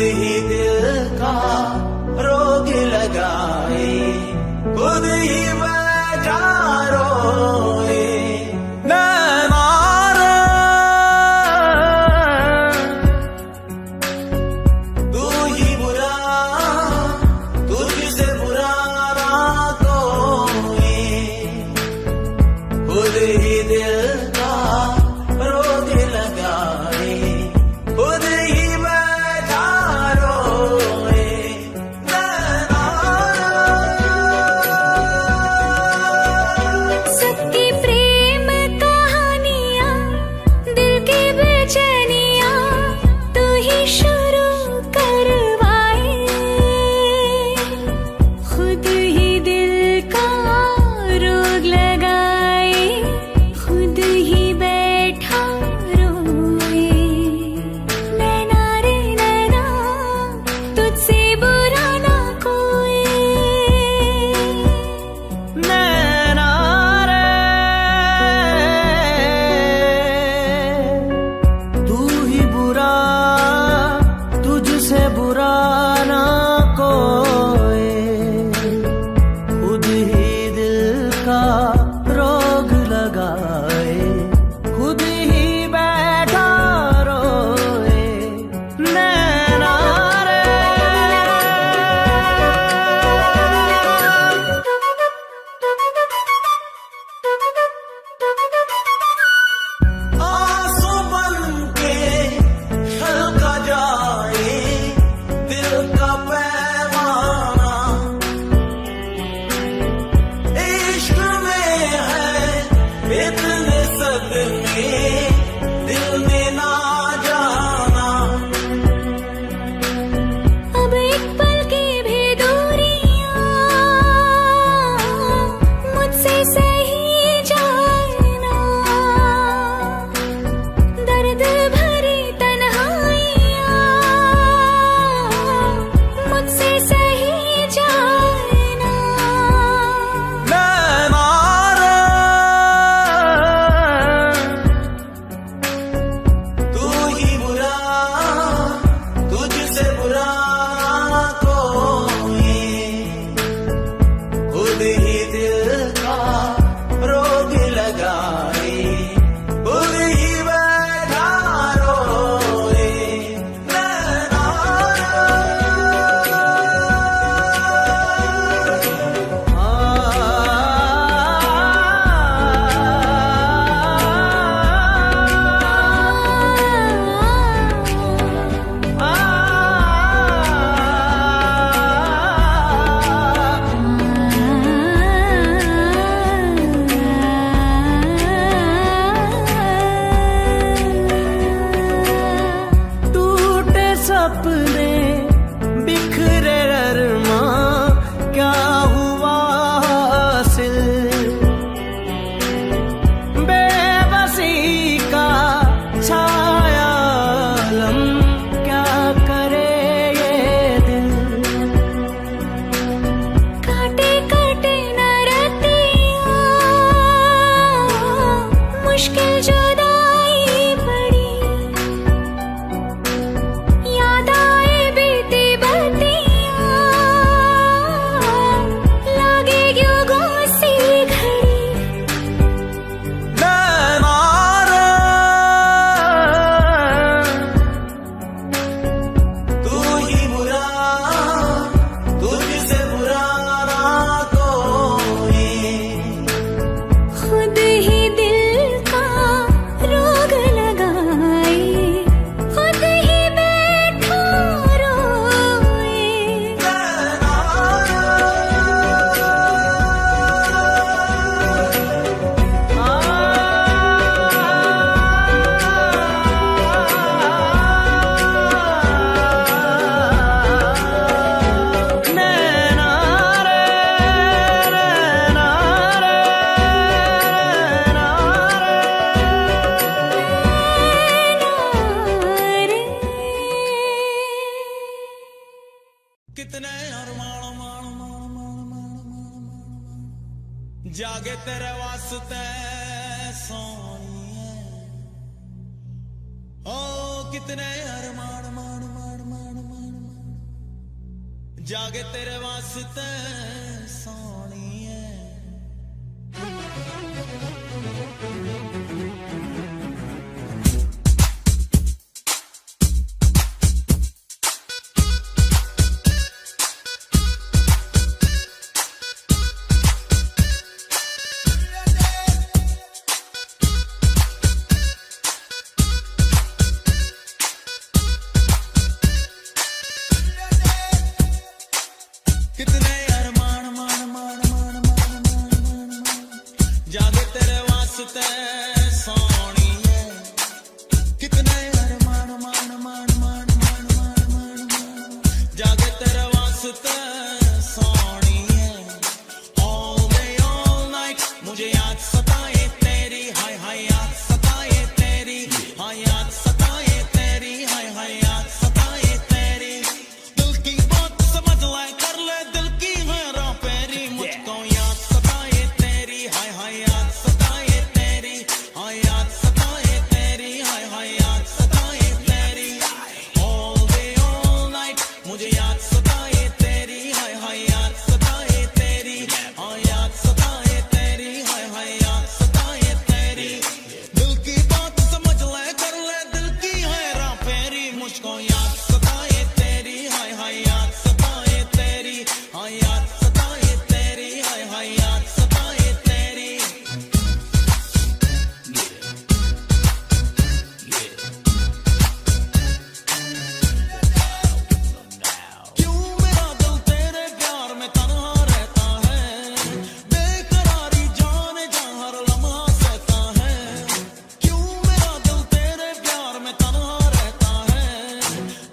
ही दिल का रोग लगाए, खुद ही बैठा रोए। तू ही बुरा, तुझसे बुरा ना कोई, खुद ही दिल का रोग लगाए, खुद ही बैठा रोए। सबकी प्रेम कहानियाँ, दिल की बेचैनियाँ तू ही शुरू करवाए, खुद ही दिल का रोग लगाए, खुद ही बैठा रोए। नैना रे नैना, तुझसे बुरा ना कोई। नैना रे, तू ही बुरा, तुझसे बुरा ना कोई, खुद ही दिल का रोग लगाए, खुद ही बैठा रोए। नैना रे, आंसू बनके छलका जाए दिल का पैमाना, इश्क में है इतने सदमे, दिल ने ना जाना। अब एक पल की भी दूरियां मुझसे सही जाना, दर्द भरी तन्हाइयां मुझसे सही जाना। नैना रे, तू ही बुरा, तुझसे बुरा कोई, खुद ही दिल का रोग लगाए, खुद ही बैठा रोए। नैना टूटे सपने, बिखरे अरमां, क्या हुआ हासिल, बेबसी का छाया आलम, क्या करे ये दिल। काटे काटे न रतियां, मुश्किल जुदाई पड़ी, याद आए बीती बत्तियां, लागे क्यों घोंसी घड़ी। नैना रे, तू ही बुरा, तुझसे बुरा ना कोई, खुद ही दिल का रोग लगाए, खुद ही बैठा रोए। नैना रे, नैना रे, नैना रे। कितने अरमान मान मान मान मान मान जागे तेरे वास्ते सोनिए, ओ कितने अरमान मान मान मान मान जागे तेरे वास्ते सोनिए कितने अरमान मान मान मान मान मान जागे तेरे वास्ते सोनिए कितने अरमान मान मान मान मान मान जागे तेरे वास्ते सोनिए all day all night मुझे याद सताए तेरी हाय हाय याद सताए तेरी हाय याद सताए तेरी हाय हाय याद सताए तेरी दिल की बात समझ ले कर ले दिल की हेरा फेरी मुझको याद सताए तेरी हाय हाय याद सताए तेरी हाय याद सताए तेरी हाय हाय याद सताए तेरी all day all night मुझे याद सताए तेरी हाय हाय याद सताए तेरी हाय याद सताए तेरी हाय हाय याद सताए तेरी दिल की बात समझ ले कर ले दिल की हेरा फेरी मुझको याद सताए तेरी हाय हाय याद सताए तेरी हाय याद सताए तेरी हाय हाय याद सताए तेरी क्यों मेरा दिल तेरे प्यार में तन्हा रहता है बेकरारी जाने जा हर लम्हा सहता है क्यों मेरा दिल तेरे प्यार में तन्हा रहता है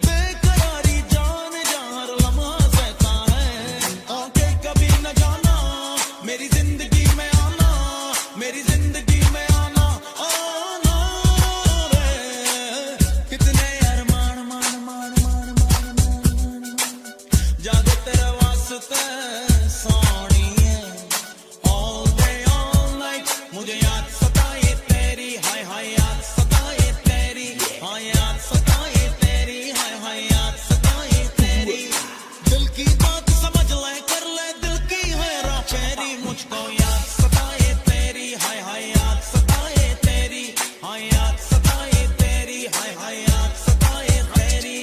बेकरारी जाने जा हर लम्हा सहता है आंखें कभी न जाना मेरी जिंदगी में आना मेरी जिंदगी में आना आना रे कितने अरमान मान मान मान मान मान जागे तेरे वास्ते सोनिए all day all night मुझे याद सताए तेरी हाय हाय याद सताए तेरी हाय याद सताए तेरी हाय हाय याद सताए तेरी दिल की बात समझ ले कर ले दिल की हेरा फेरी मुझको याद सताए तेरी हाय हाय याद सताए तेरी हाय याद सताए तेरी हाय हाय याद सताए तेरी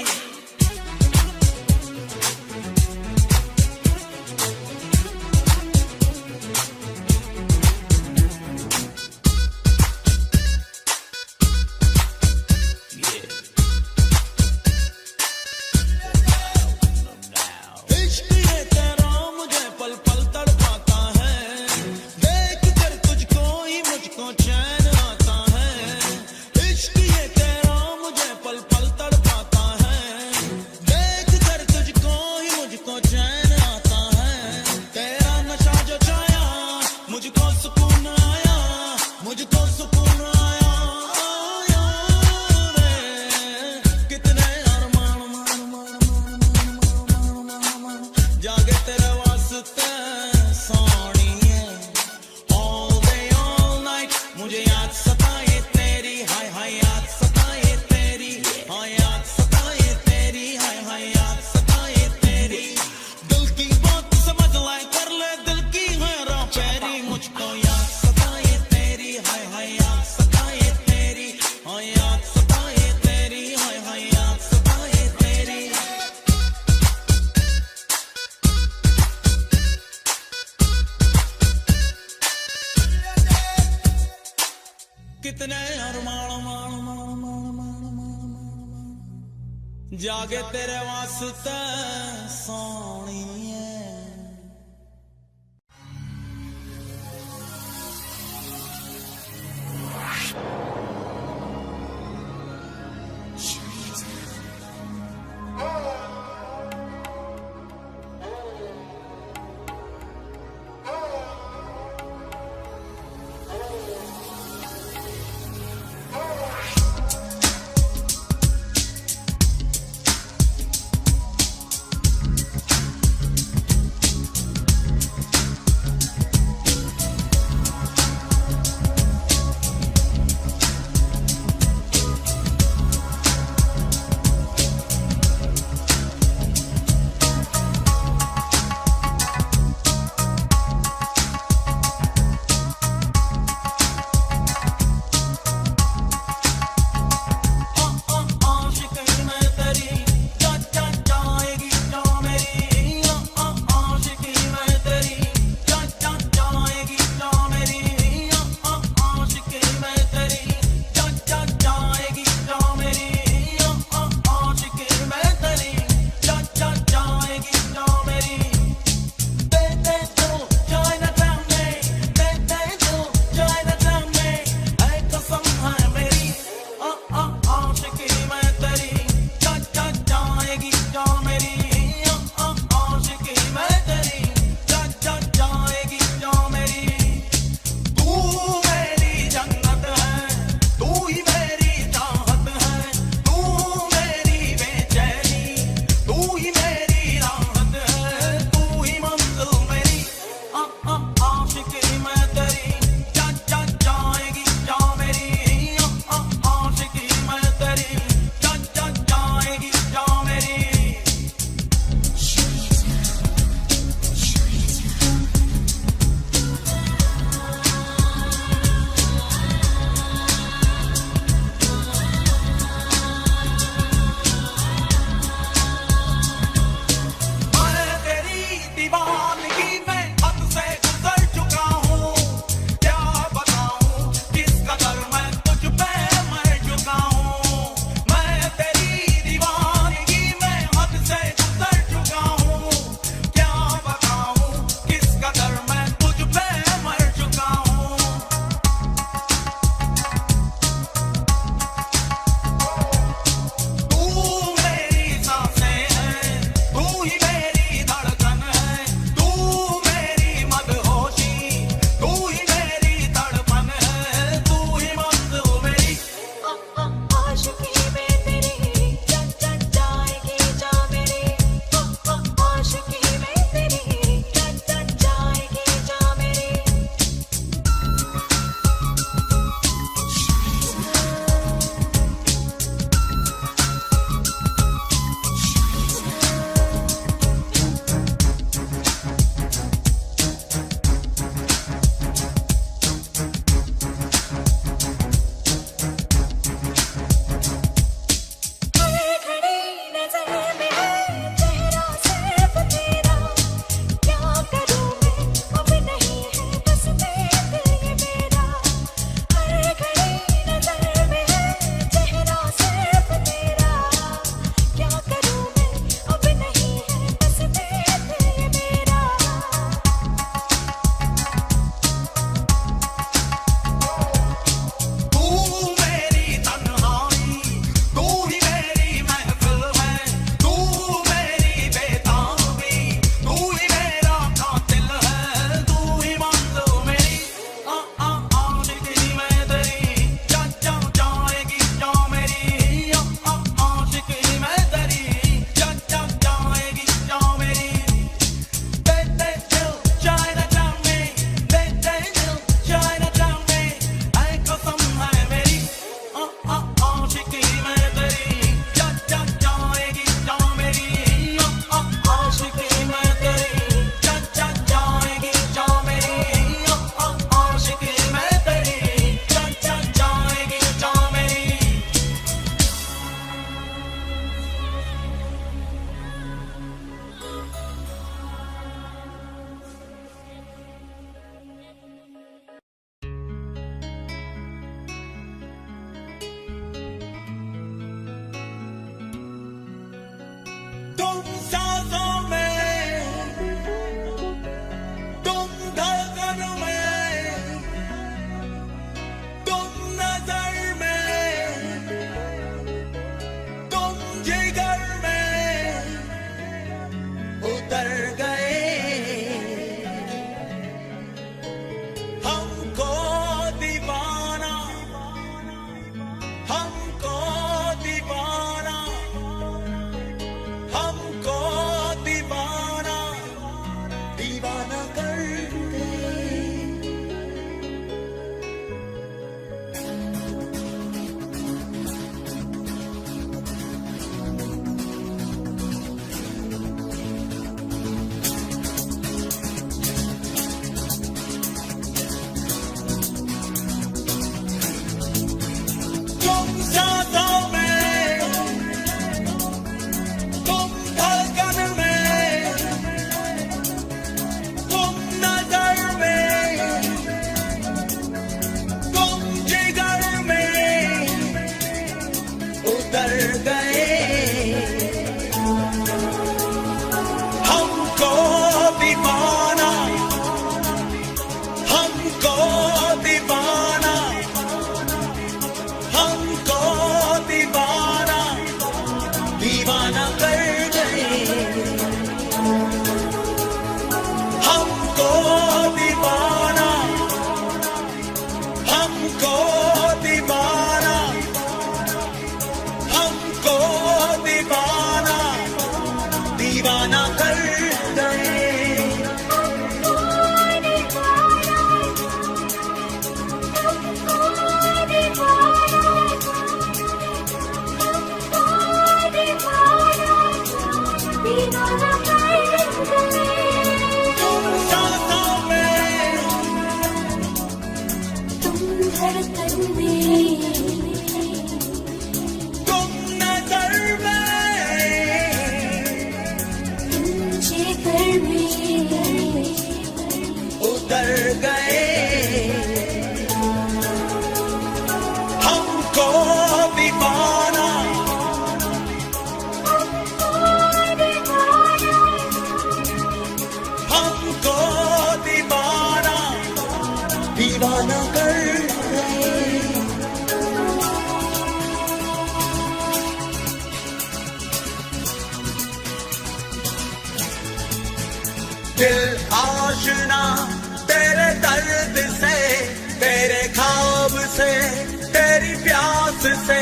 इश्क ये तेरा मुझे पल पल तड़पाता है देख कर तुझको ही मुझको चैन आता है इश्क ये तेरा मुझे पल पल तड़पाता है देख कर तुझको ही मुझको चैन आता है तेरा नशा जो छाया मुझको सुकून आया मुझको सुकून आया आया रे कितने अरमान मान मान मान मान जागे तेरे वास्ते सोनिए all day all night मुझे याद सताए तेरी हाय हाय याद सताए तेरी हाय याद सताए तेरी हाय हाय याद सताए तेरी दिल की बात समझ ले कर ले दिल की हेरा फेरी मुझको याद सताए तेरी हाय हाय याद सताए तेरी हाय याद सताए तेरी हाय हाय याद सताए तेरी कितने अरमान मान मान मान मान मान जागे तेरे वास्ते सोनिए दीवाना कर गए। सांसों में तुम धड़कन में, तुम नजर में, तुम जिगर में उतर गए। हमको दीवाना, हमको दीवाना, दीवाना कर गए। दिल आशना तेरे दर्द से, तेरे ख्वाब से, तेरी प्यास से।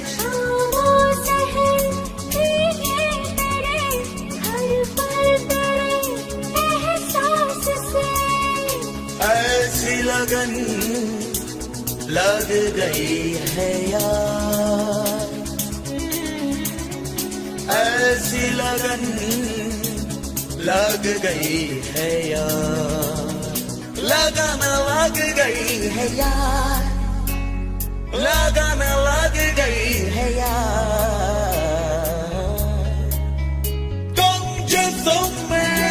शामों सहर भीगे तेरे, हर पल तेरे एहसास से। ऐसी लगन लग गई है यार, ऐसी लगन लग गई है यार, लगन लग गई है यार, लगन लग गई है यार। तुम जिस्म में,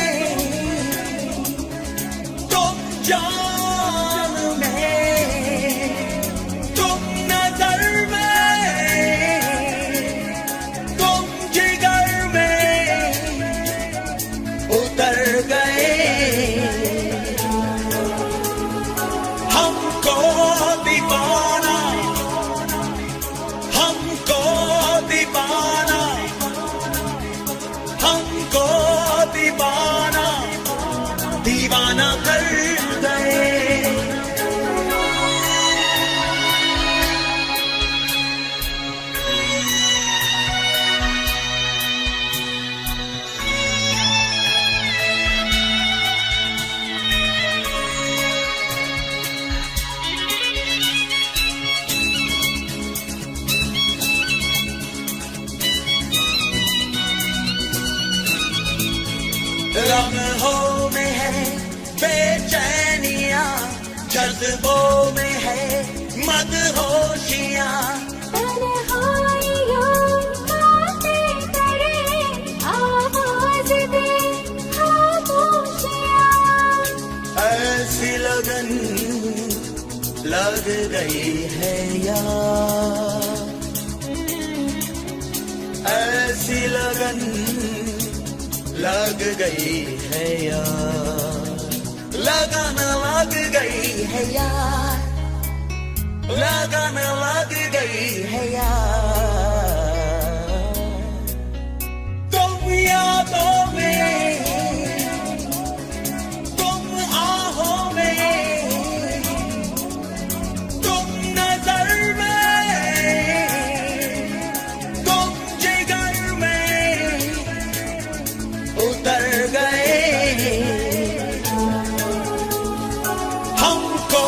तुम जान में, तुम नजर में, तुम जिगर में उतर गए। हमको दीवाना, हमको दीवाना, हमको दीवाना, दीवाना कर गए। लम्हों में है बेचैनियां, जज्बों में है मदहोशियां। तन्हाइयों बातें करे, आवाज दे खामोशियां। ऐसी लगन लग गई है यार, ऐसी लगन लग गई है यार, लगन लग गई है यार, लगन लग गई है यार। तुम यादों में, तुम आहों में, तुम नजर में, तुम जिगर में उतर गए। हमको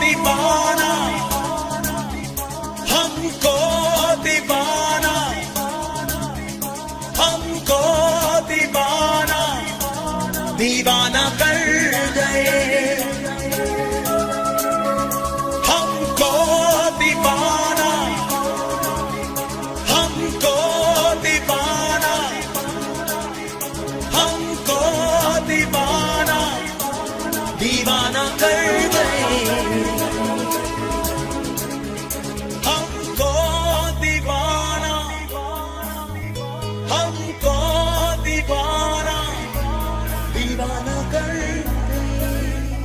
दीवाना, हमको दीवाना, हमको दीवाना, दीवाना कर गए। हमको दीवाना, हमको दीवाना, हमको दीवाना, दीवाना कर गए। हमको दीवाना, हमको दीवाना, दीवाना कर गए।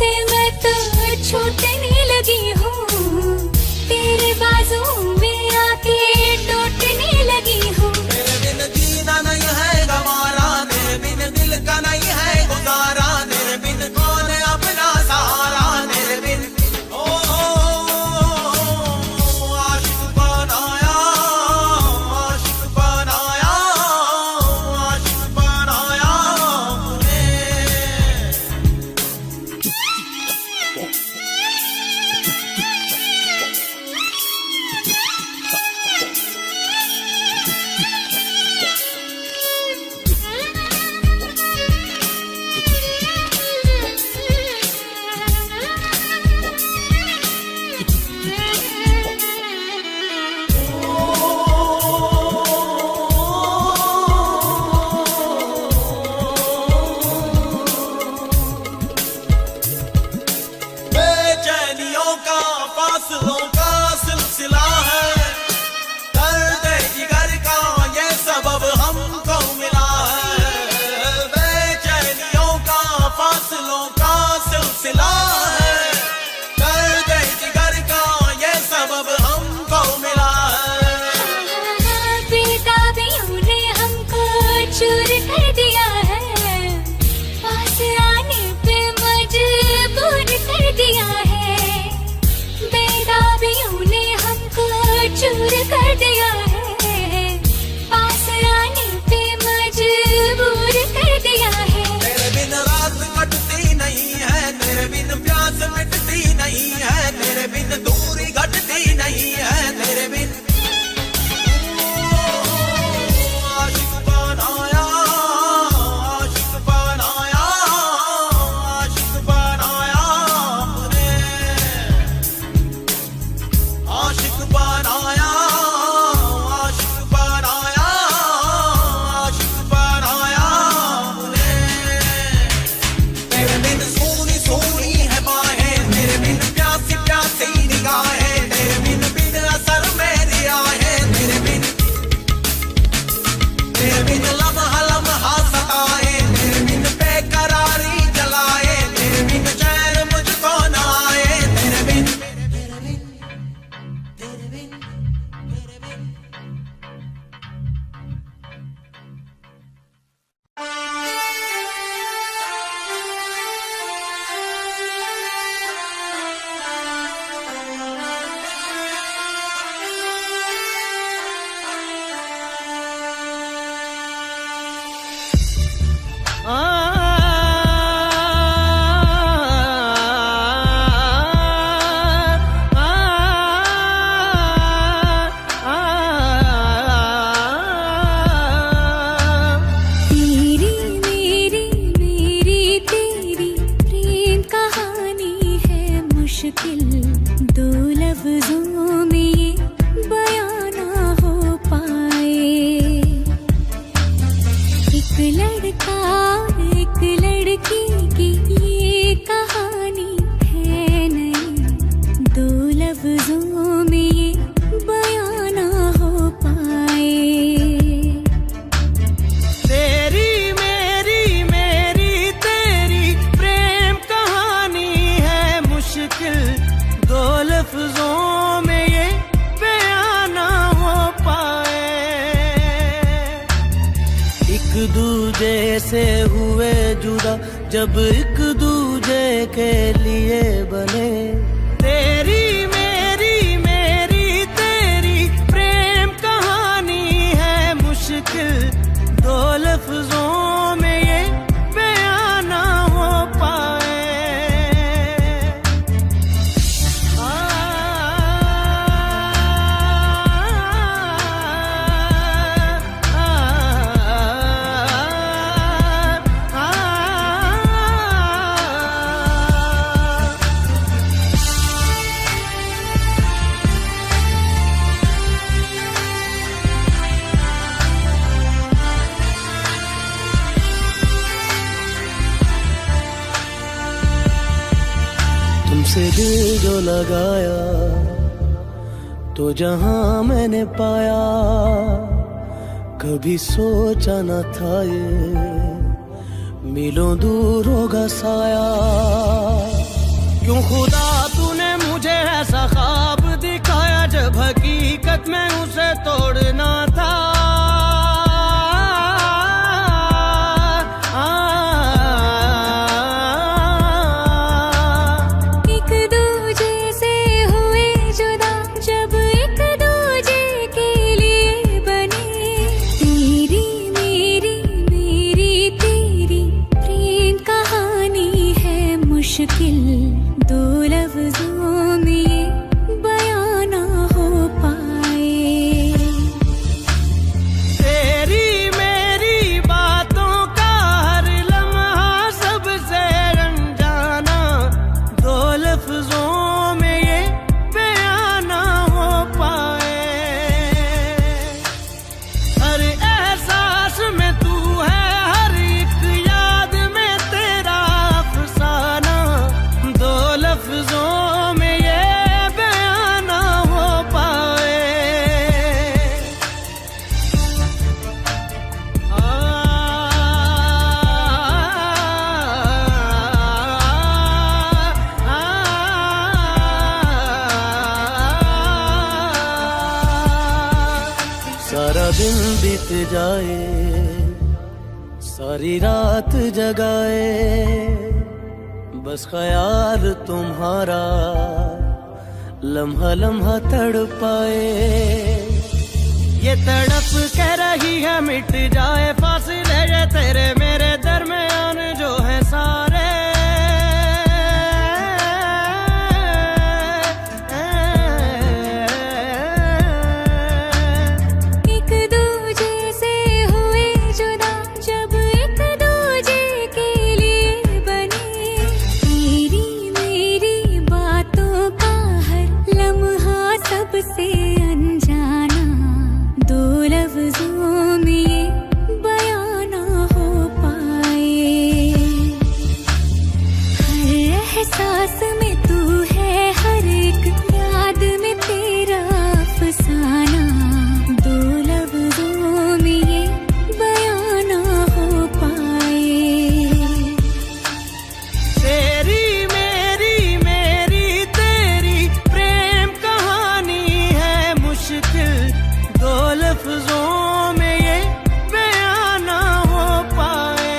से मैं तो छूटने लगी हूँ, तेरे बाजू में आके टूटने लगी हूँ। तेरे बिन जीना नहीं है गवारा, तेरे बिन दिल का नहीं है गुजारा, तेरे बिन कौन है अपना सहारा, तेरे बिन आशिक बनाया, आशिक बनाया, आशिक बनाया मुझे। बेचैनियों का फासलों का सिलसिला है, दर्द जिगर का ये सबब हमको मिला है। बेचैनियों का फासलों का सिलसिला है, दर्द जिगर का ये सबब हमको मिला है। बेताबियों ने हमको चूर कर दिया है, पास आने पे मजबूर कर दिया है। बेताबियों ने हमको चूर कर दिया है, पास आने पे मजबूर कर दिया है। तेरे बिन रात कटती नहीं है, तेरे बिन प्यास मिटती नहीं है, तेरे बिन दूरी घटती नहीं है, तेरे बिन आशिक बनाया, आशिक बनाया, आशिक बनाया मुझे। आशिक बनाया, आशिक बनाया, आशिक बनाया मुझे। तेरे बिन सोनी सोनी है बाहें, तेरे बिन प्यासी प्यासी निगाहें, तेरे बिन असर मेरी आहें, तेरे बिन लम्हा लम्हा सताए, तेरे बिन बेकरारी जलाए, तेरे बिन चैन मुझको न आए, तेरे बिन तेरे बिन तेरे बिन तेरे बिन। तेरी मेरी मेरी तेरी प्रेम कहानी है मुश्किल, दो लफ्जों में ये बयां ना हो पाए। एक लड़का एक लड़की की ये कहानी है नहीं, दो लफ्जों में ये बयां ना हो पाए। तेरी मेरी मेरी तेरी प्रेम कहानी है मुश्किल, दो लफ्जों में ये बयां ना हो पाए। एक दूजे से हुए जुदा जब एक दूजे के लिए बने। तेरी मेरी मेरी तेरी प्रेम कहानी है मुश्किल, दो लफ्जों में ये बयां ना हो पाए। तुमसे दिल जो लगाया तो जहां मैंने पाया, कभी सोचा न था ये मिलों दूर होगा साया। खुदा तूने मुझे ऐसा ख्वाब दिखाया जब हकीकत में उसे तोड़ना था। एक दूजे से हुए जुदा जब एक दूजे के लिए बने, तेरी मेरी मेरी तेरी प्रेम कहानी है मुश्किल, दो लफ्जों में ये बयां ना हो पाए। तेरी मेरी बातों का हर लम्हा सबसे अनजाना, दो लफ्जों में ये बयां ना हो पाए। हर एहसास में तू है, हर एक याद में तेरा अफसाना, दो लफ्जों में ये बयां ना हो पाए। सारा दिन बीत जाए, सारी रात जगाए, बस ख्याल तुम्हारा लम्हा लम्हा तड़पाए। ये तड़प कह रही है मिट जाए फासले ये तेरे मेरे दरमियान जो है सारे। एक दूजे से हुए जुदा जब एक दूजे के लिए बने, तेरी मेरी बातों का हर लम्हा सबसे अनजाना, दो लफ्जों में ये बयां ना हो पाए। हर एहसास में तू है, हर एक याद में तेरा अफसाना, दो लफ्जों में ये बयां ना हो पाए। तेरी मेरी मेरी तेरी प्रेम कहानी है मुश्किल, दो लफ्जों में ये बयां ना हो पाए।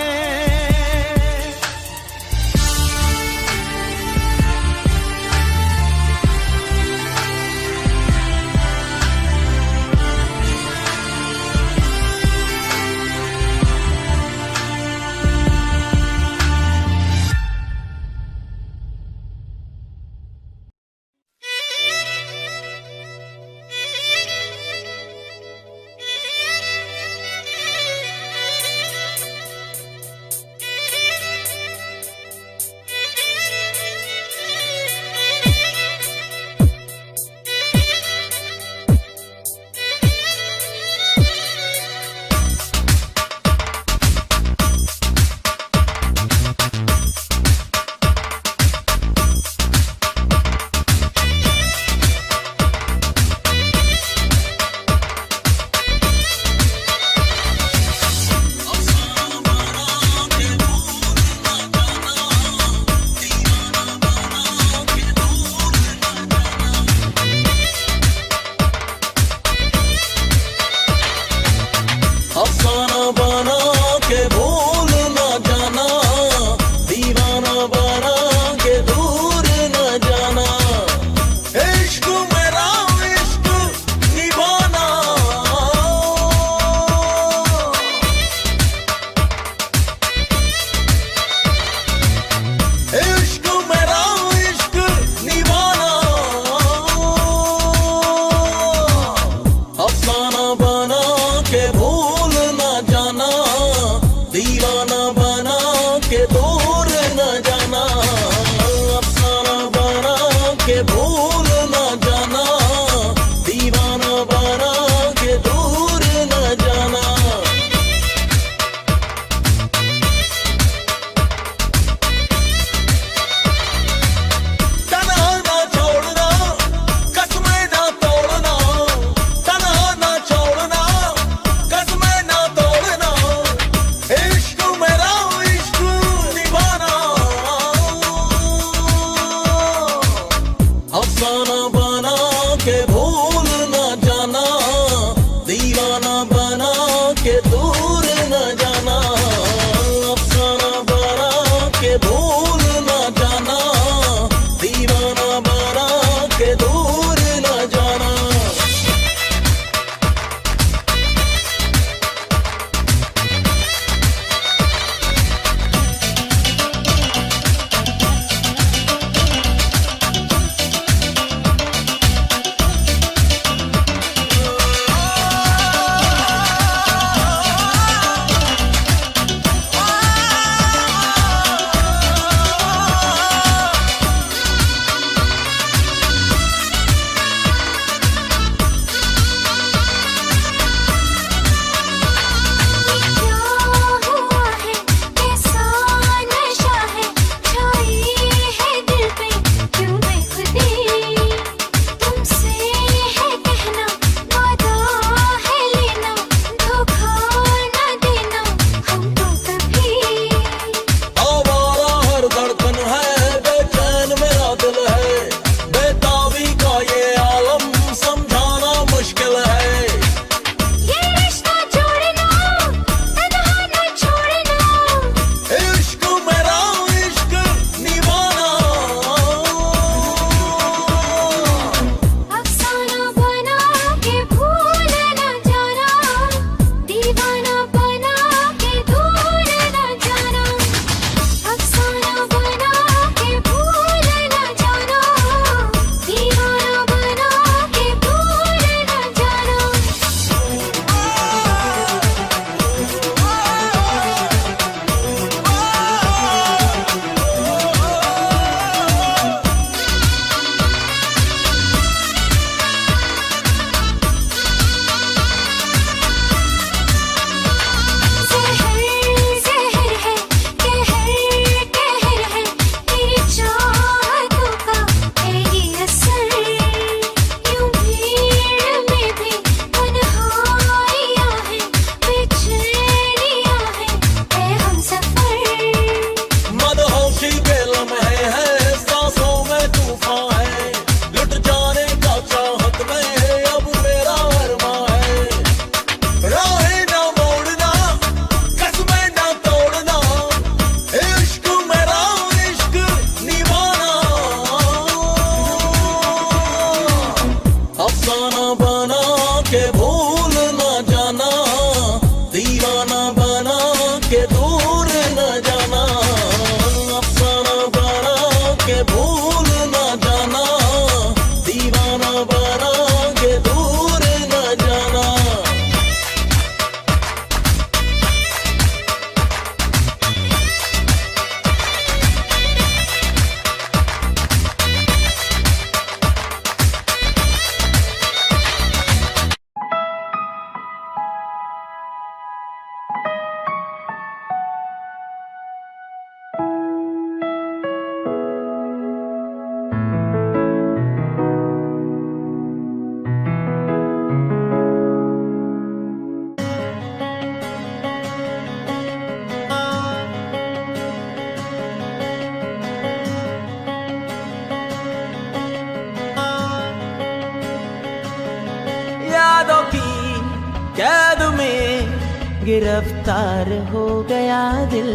गिरफ्तार हो गया दिल,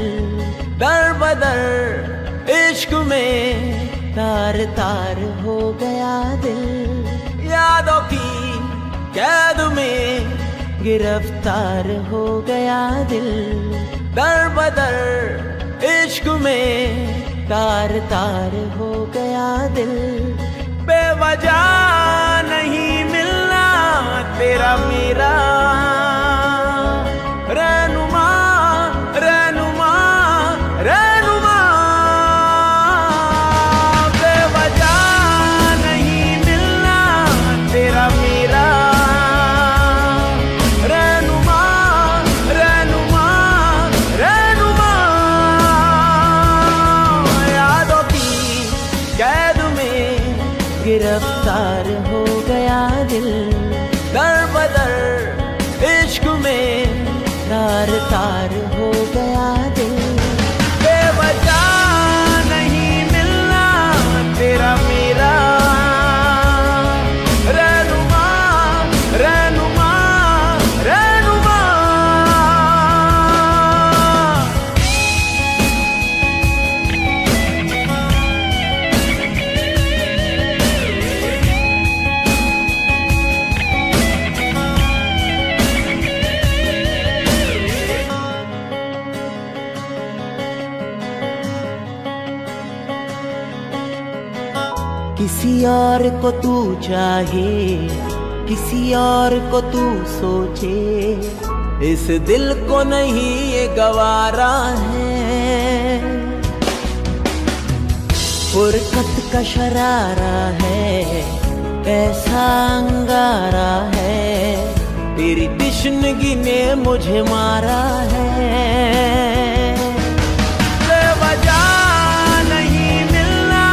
दर बदर इश्क में तार तार हो गया दिल, यादों की कैद में गिरफ्तार हो गया दिल, दर बदर इश्क में तार तार हो गया दिल। बेवजह नहीं मिलना तेरा मेरा रहनुमा रहनुमा रहनुमा, बेवजह नहीं मिलना तेरा मेरा रहनुमा रहनुमा रहनुमा, यादों की कैद में गिरफ्तार हो गया दिल, दर बदर इश्क में तार तार हो गया दिल। बेवजह नहीं मिलना तेरा मेरा रहनुमा रहनुमा रहनुमा। किसी और को तू चाहे, किसी और को तू सोचे, इस दिल को नहीं ये गवारा है। फुरकत का शरारा है, ऐसा अंगारा है, तेरी तिश्नगी ने मुझे मारा है। बेवजह नहीं मिलना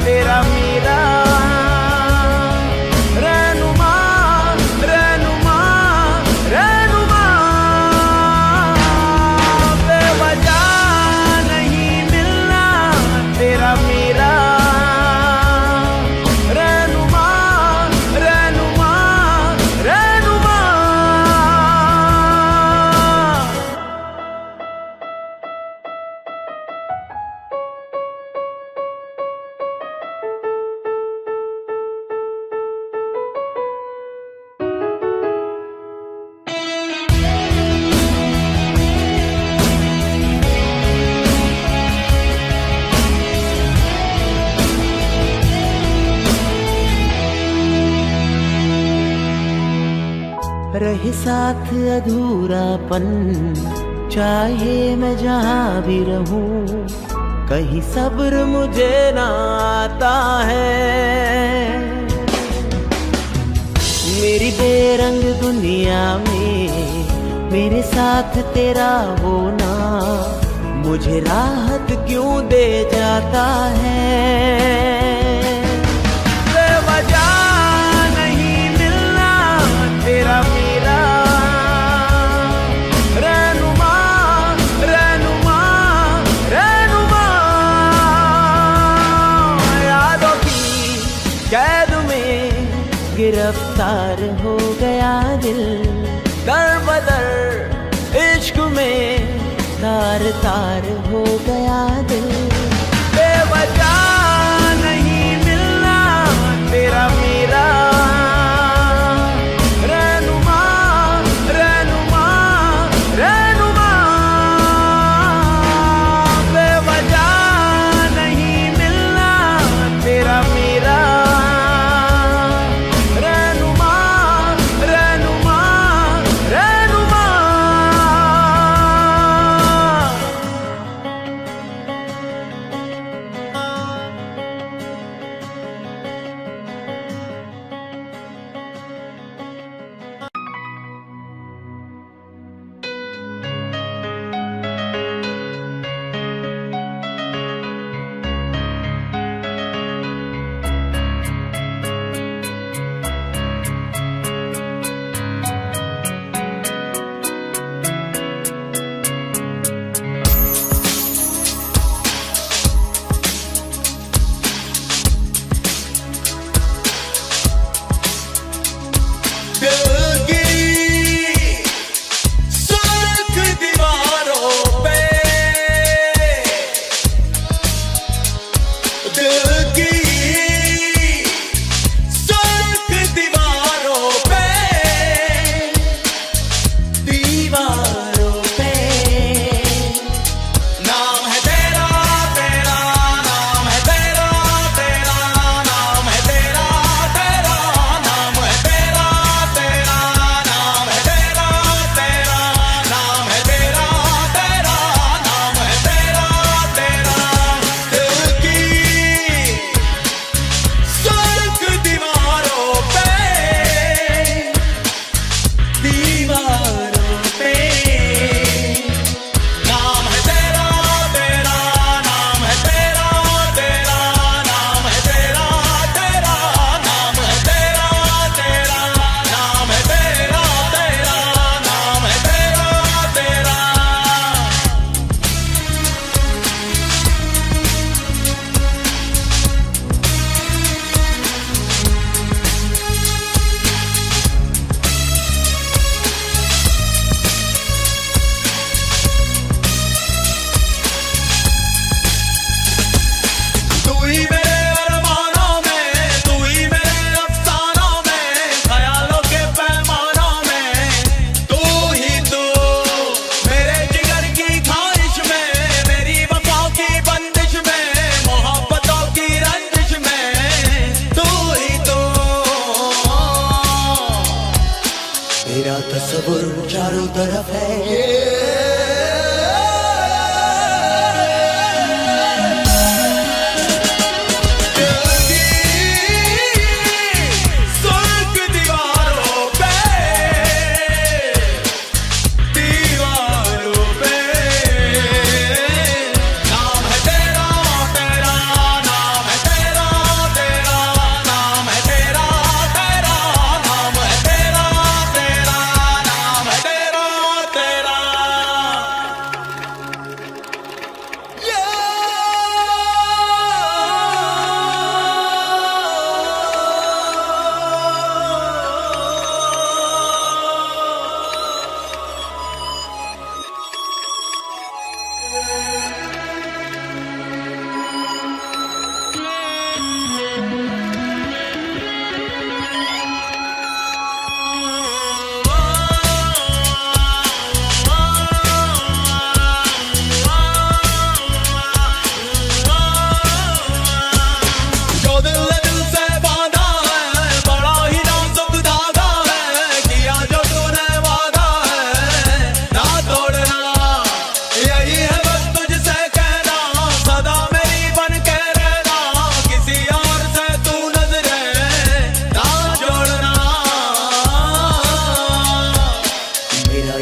तेरा मेरा रहनुमा रहनुमा रहनुमा, बेवजह नहीं मिलना तेरा मेरा रहनुमा रहनुमा रहनुमा। रहे साथ अधूरापन, चाहे मैं जहाँ भी रहूं, कहीं सब्र मुझे ना आता है। मेरी बेरंग दुनिया में मेरे साथ तेरा होना मुझे राहत क्यों दे जाता है। बेवजह नहीं मिलना तेरा मेरा रहनुमा रहनुमा रहनुमा, यादों की कैद में गिरफ्तार हो गया दिल, दर बदर इश्क में तार तार हो गया दिल। बेवजह नहीं मिलना तेरा मेरा रहनुमा रहनुमा रहनुमा, बेवजह नहीं मिलना तेरा मेरा रहनुमा रहनुमा रहनुमा। तसव्वुर चारों तरफ है।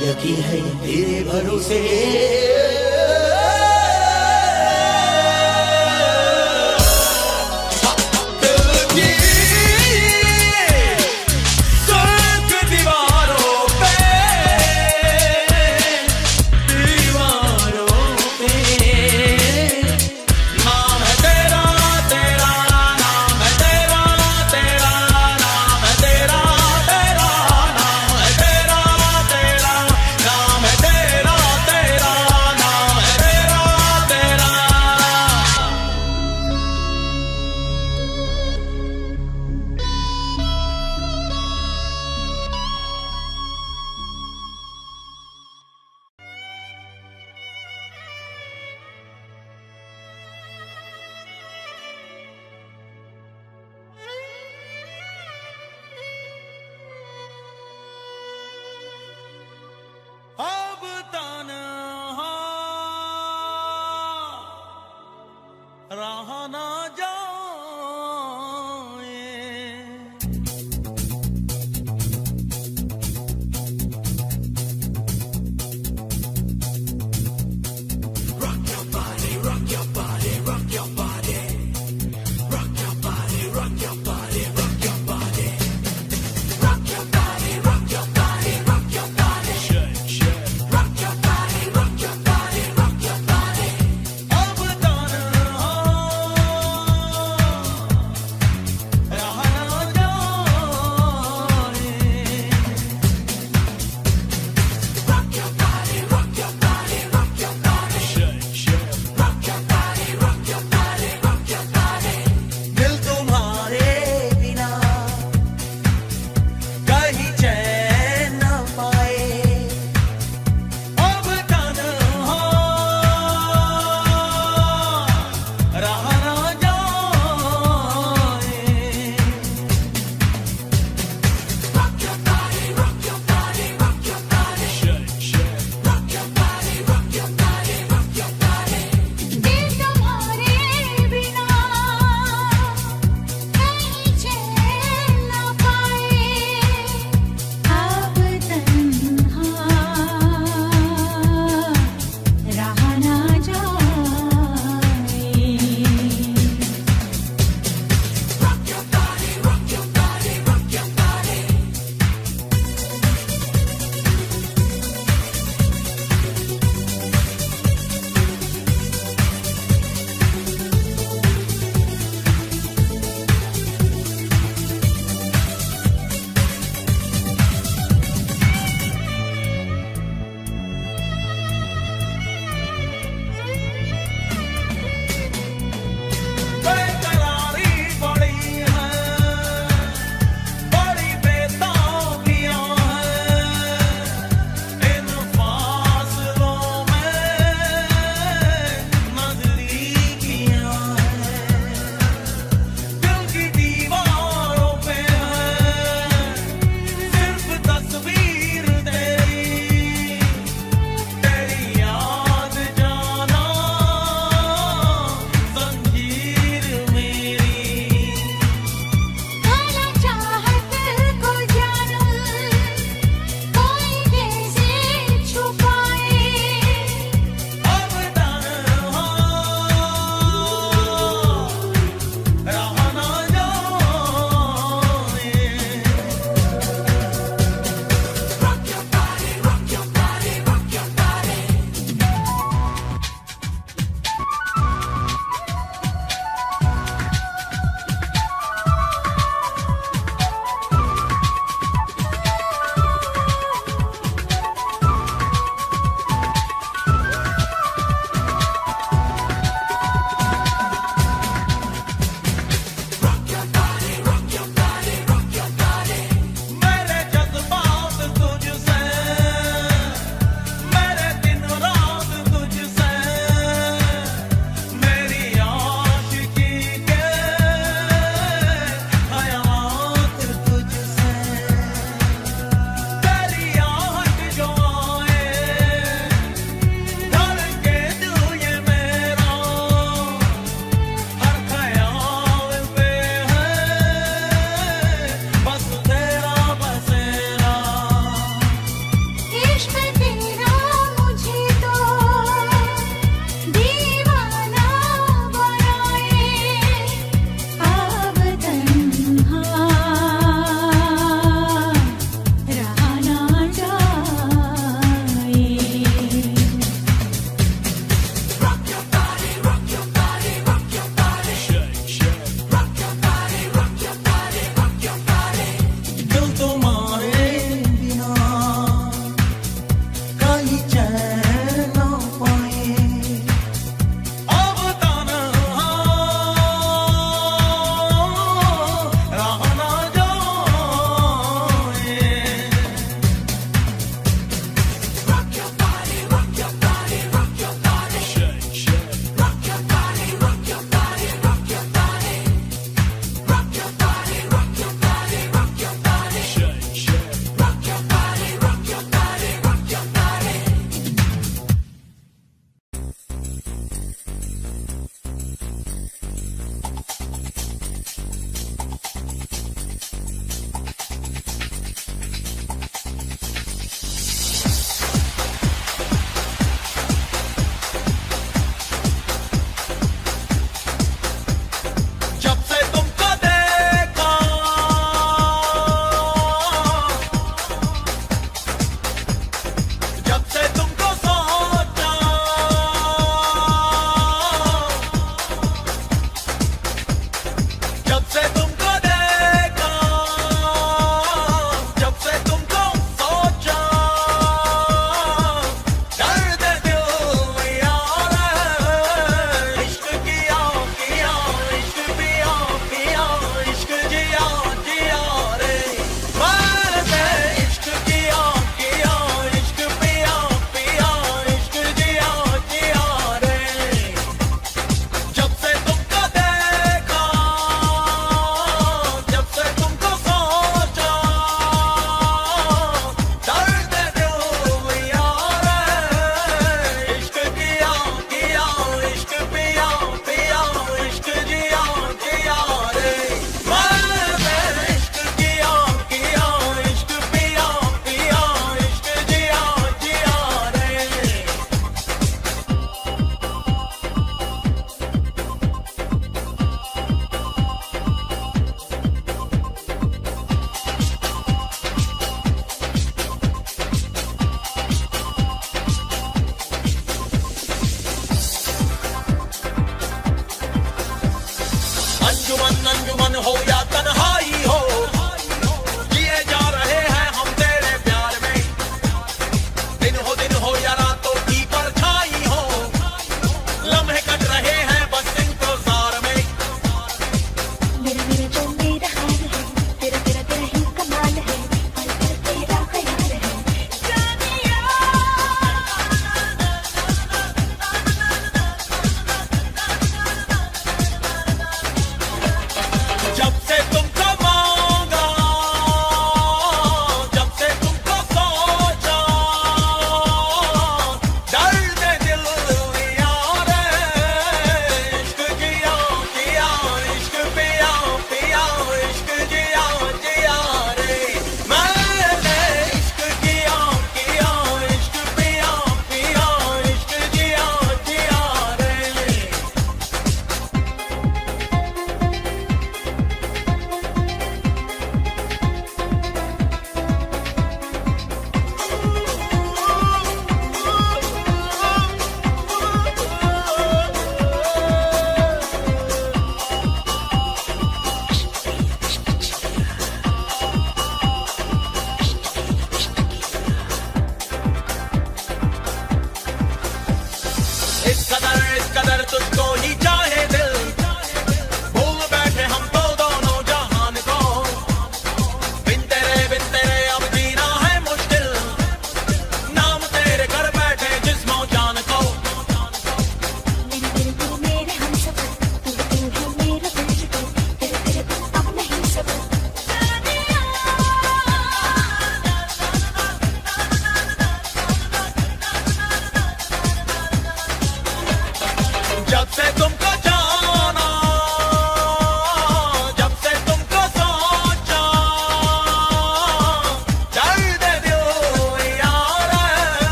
यकीन है तेरे भरोसे अब तन्हा रहा ना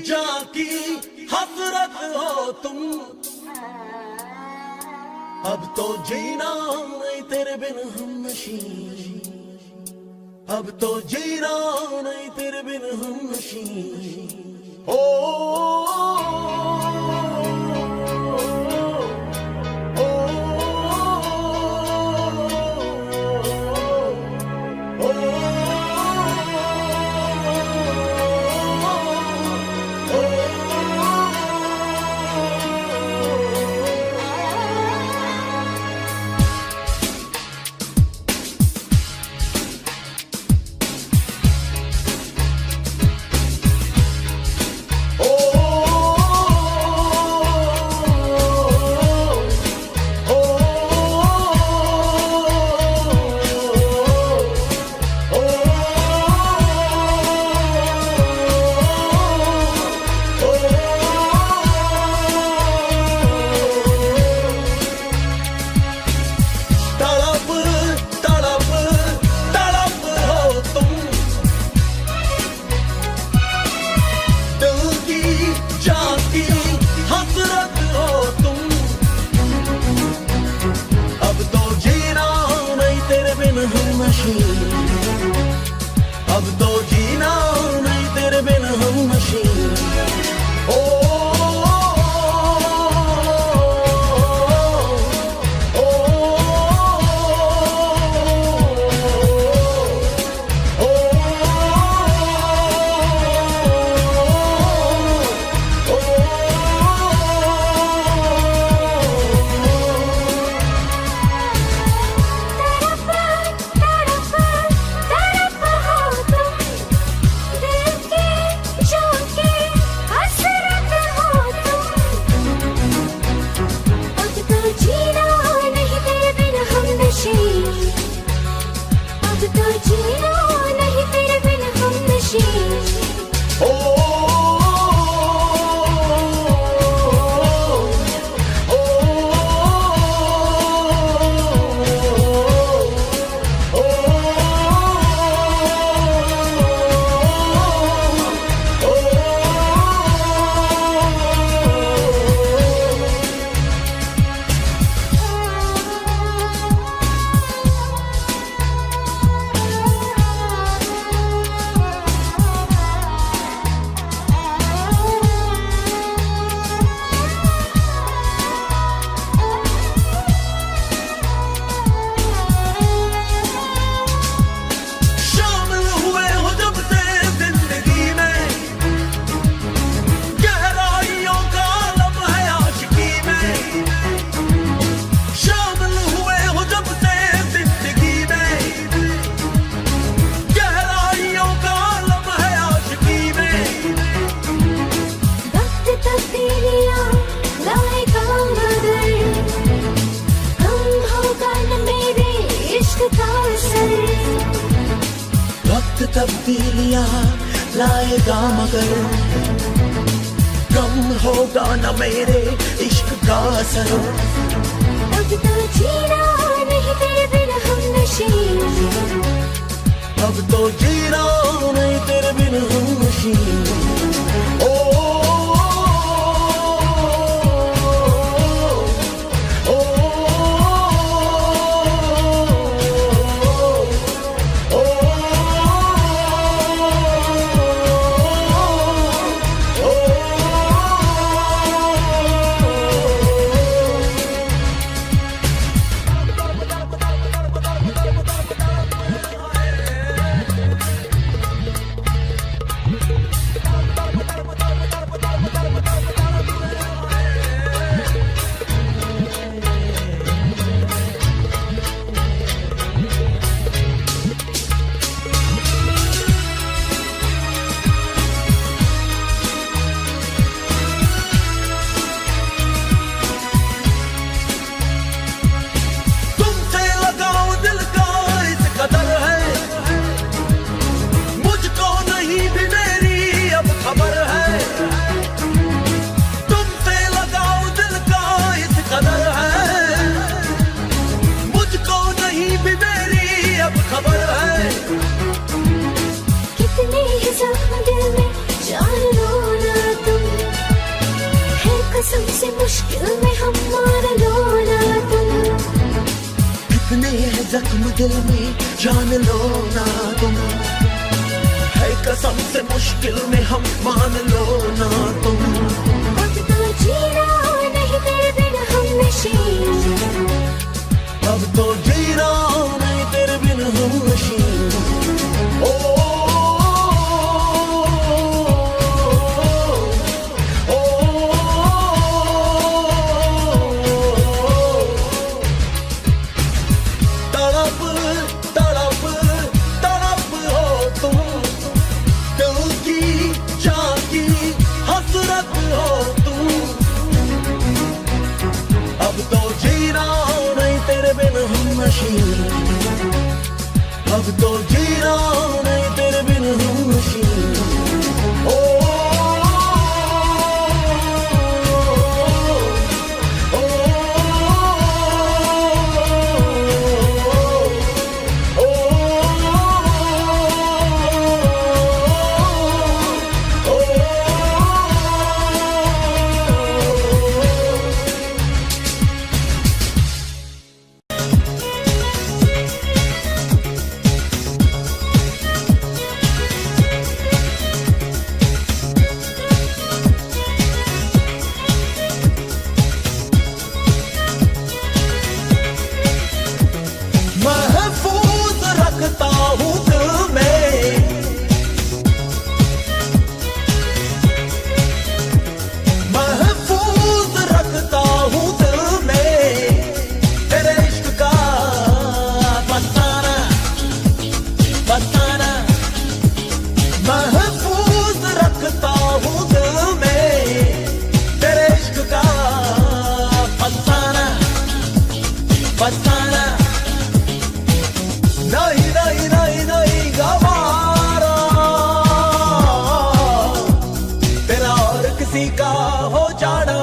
जाकी हसरत हो तुम, अब तो जीना नहीं तेरे बिन हमनशी, अब तो जीना नहीं तेरे बिन हमनशी। ओ अब तो जीना नहीं तेरे बिन हमनशी। ओ वक्त तब्दीलियां लाएगा मगर कम होगा न मेरे इश्क का असर। अब तो जीना नहीं तेरे बिन हमनशी, अब तो जीना नहीं तेरे बिन हमनशी। ओ जख्म दिल में जान लो ना तुम, है कसम से मुश्किल में हम मान लो ना तुम। अब तो जीना नहीं तेरे बिन हम नशीन, अब तो जीना नहीं तेरे बिन हम नशीन। ओ तड़प तड़प तड़प हो तुम, दिल की जान की हसरत हो तुम। अब तो जीना नहीं तेरे बिन हम नशीन, अब तो जीना नहीं तेरे बिन हम नशीन। ओ महफूज रखता हूँ दिल में, महफूज रखता हूँ दिल में तेरे इश्क का फसाना फसाना। महफूज रखता हूँ दिल में तेरे इश्क का फसाना फसाना। नहीं नहीं नहीं नहीं गवारा तेरा और किसी का हो जाना।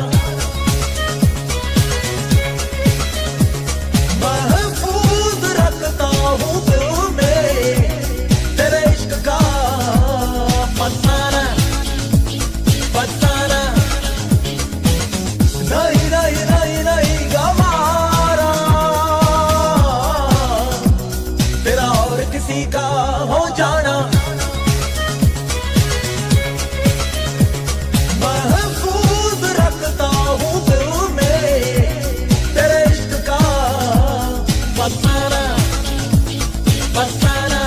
महफूज रखता हूँ दिल में तेरे इश्क का फसाना फसाना। नहीं नहीं नहीं नहीं गवारा तेरा और किसी का हो जाना। महफूज रखता हूँ दिल में तेरे इश्क का फसाना फसाना।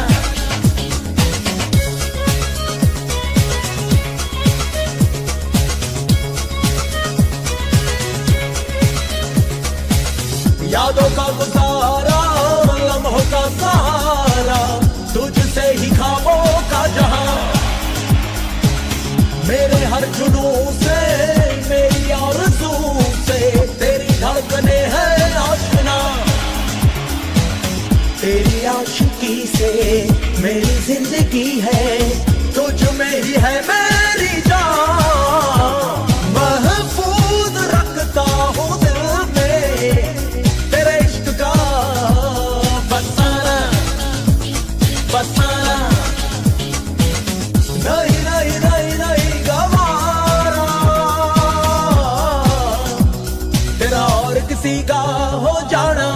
यादों का गुजारा लम्हों का सहारा, तुझसे ही ख्वाबों का जहां। मेरे हर जुनूं से मेरी आरज़ू से तेरी धड़कने हैं आशना। तेरी आशिकी से मेरी जिंदगी है, तुझ में ही है मेरी जान। महफूज रखता हूँ दिल में तेरे इश्क का फसाना फसाना। नहीं नहीं नहीं नहीं गवारा तेरा और किसी का हो जाना।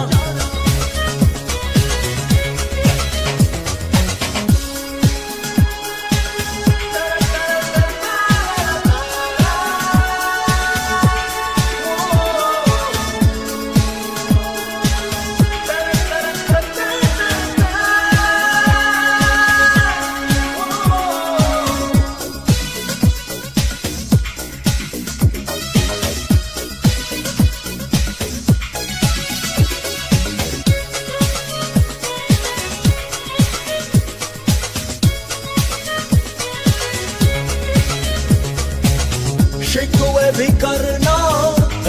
शिकवे भी करना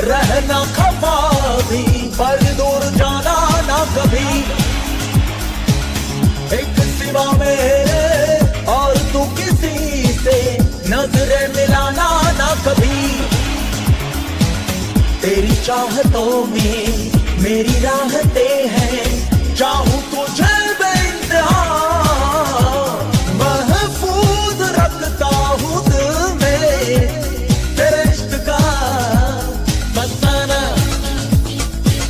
रहना खफा भी, पर दूर जाना ना कभी। एक सिवा मेरे और तू किसी से नजरें मिलाना ना कभी। तेरी चाहतों में मेरी राहतें हैं, चाहूं तुझे बेइंतहा। महफूज रखता हूँ दिल में तेरे इश्क का फसाना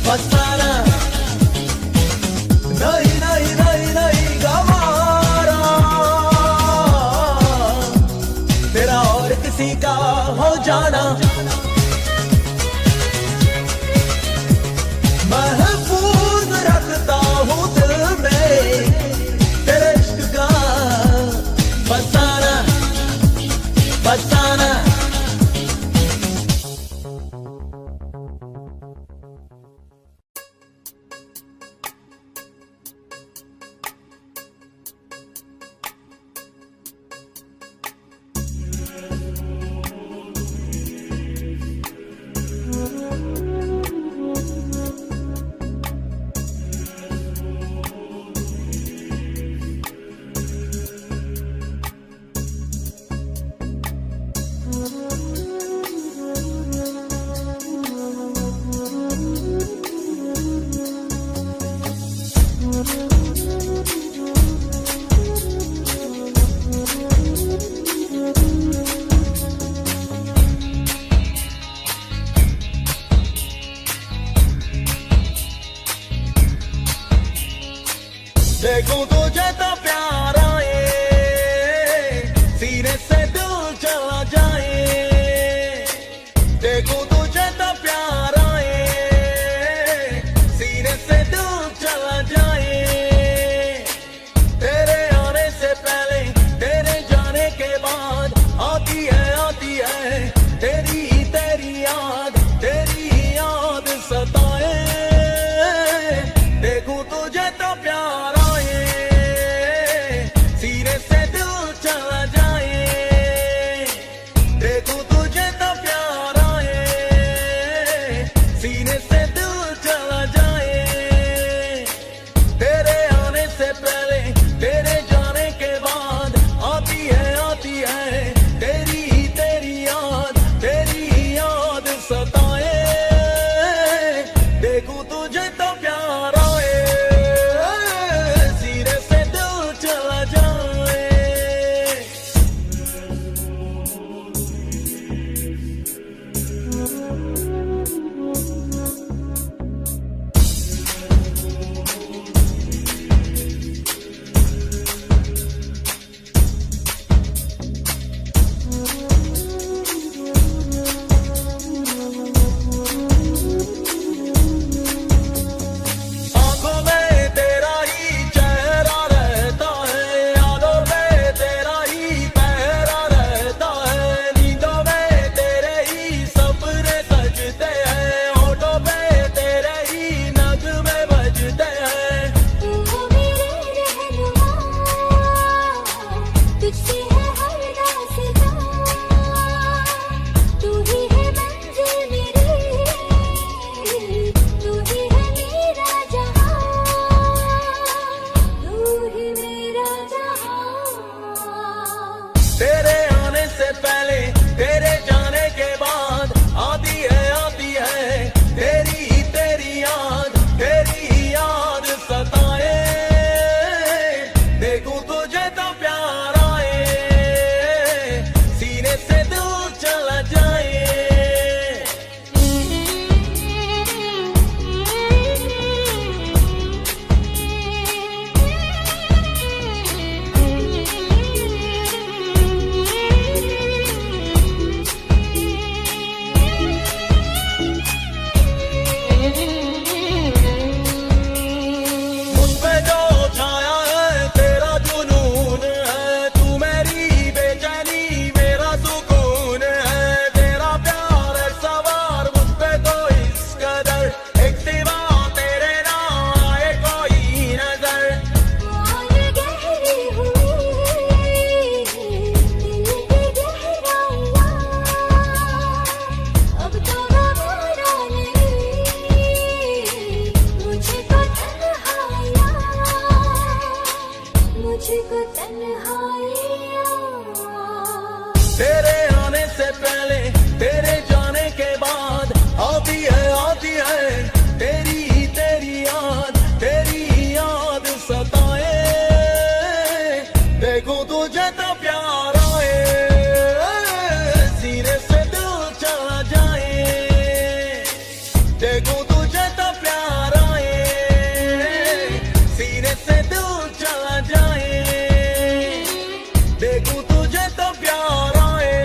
फसाना। किसी का हो जाना महफूज रखता हूँ दिल में तेरे इश्क का फसाना फसाना। देखूं तुझे तो प्यार आए सीने से दिल चला जाए देखूं तुझे तो प्यार आए सीने से दिल चला जाए तेरे आने से पहले तेरे जाने के बाद आती है तेरी याद सताए देखूं तुझे तो प्यार तेरे आने से पहले तेरे जाने के बाद आती है तेरी याद सताए देखो तुझे तो प्यार आए सीने से दिल चला जाए देखो तुझे तो प्यार आए सीने से दिल चला जाए देखो तुझे तो प्यार आए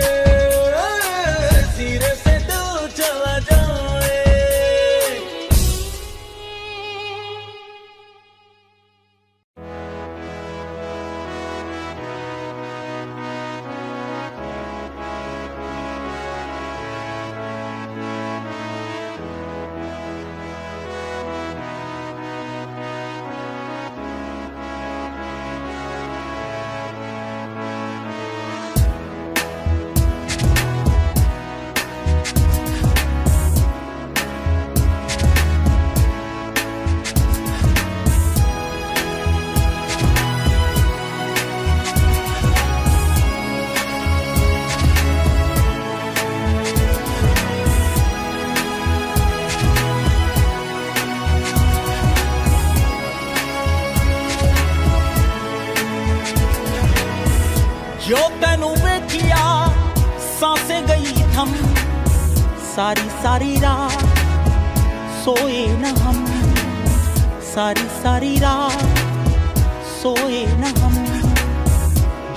जो तेनू वेखिया सांसें गई थम सारी सारी रात सोए न हम सारी सारी रात सोए न हम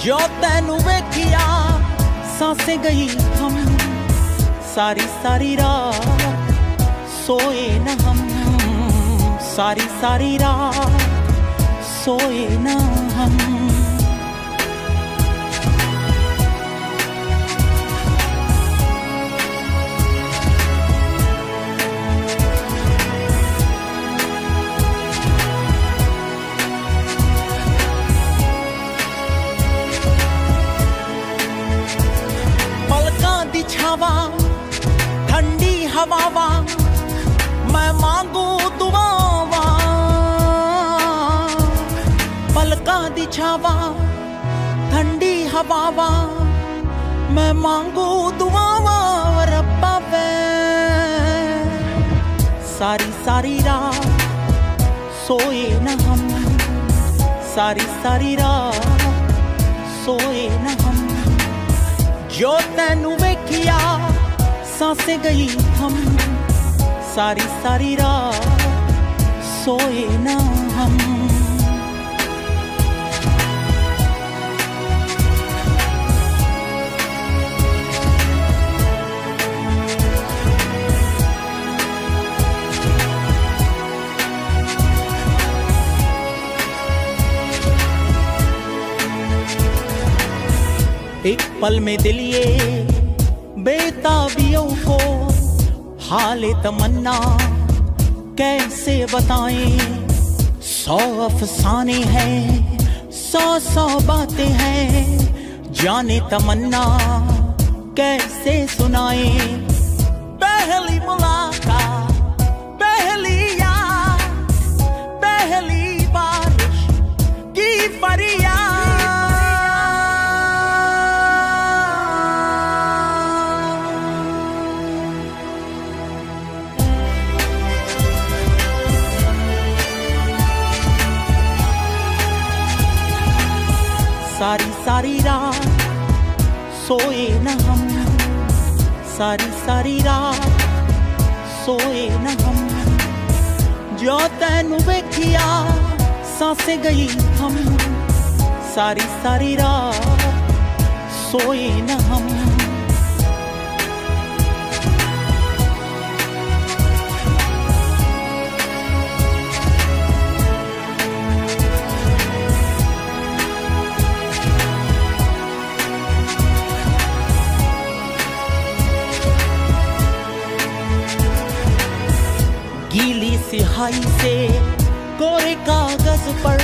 जो तेनू वेखिया सांसें गई थम सारी सारी रात सोए न हम सारी सारी रात सोए न हम पलकां दी छावां ठंडी हवावां मैं मांगू दुआवां पलकां दी छावां ठंडी हवावां मैं मांगू दुआवां रब्बा वे सारी सारी रात सोए न हम सारी सारी रात सोए न हम जो तेनू वेखिया सांसें गई थम सारी सारी रात सोए न हम एक पल में दिल ये बेताबियों को हाले तमन्ना कैसे बताएं 100 अफसाने हैं 100 बातें हैं जाने तमन्ना कैसे सुनाएं पहली मुलाकात पहली याद पहली बारिश की फरियाद सारी सारी रात सोए न हम सारी सारी रात सोए न हम जो तेनू वेखिया सांसें गई थम सारी सारी रात सोए न हम गीली सिहाई से कोरे कागज पर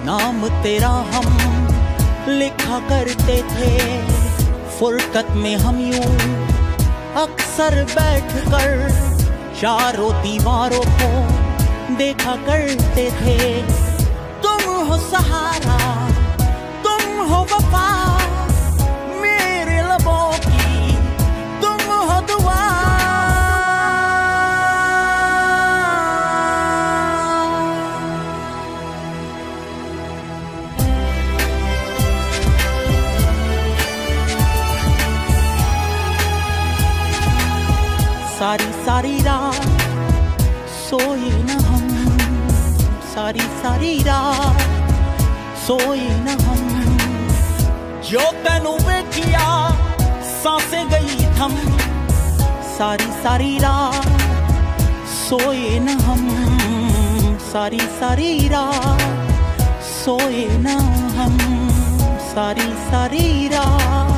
नाम तेरा हम लिखा करते थे फुरकत में हम यूं अक्सर बैठकर चारों दीवारों को देखा करते थे तुम हो सहारा तुम हो वफा मेरे लबों की तुम हो दुआ सारी सारी रात सोए न हम सारी सारी रात सोए न हम जो तेनू वेखिया सांसें गई थम सारी सारी रात सोए न हम सारी सारी रात सोए न हम सारी सारी रात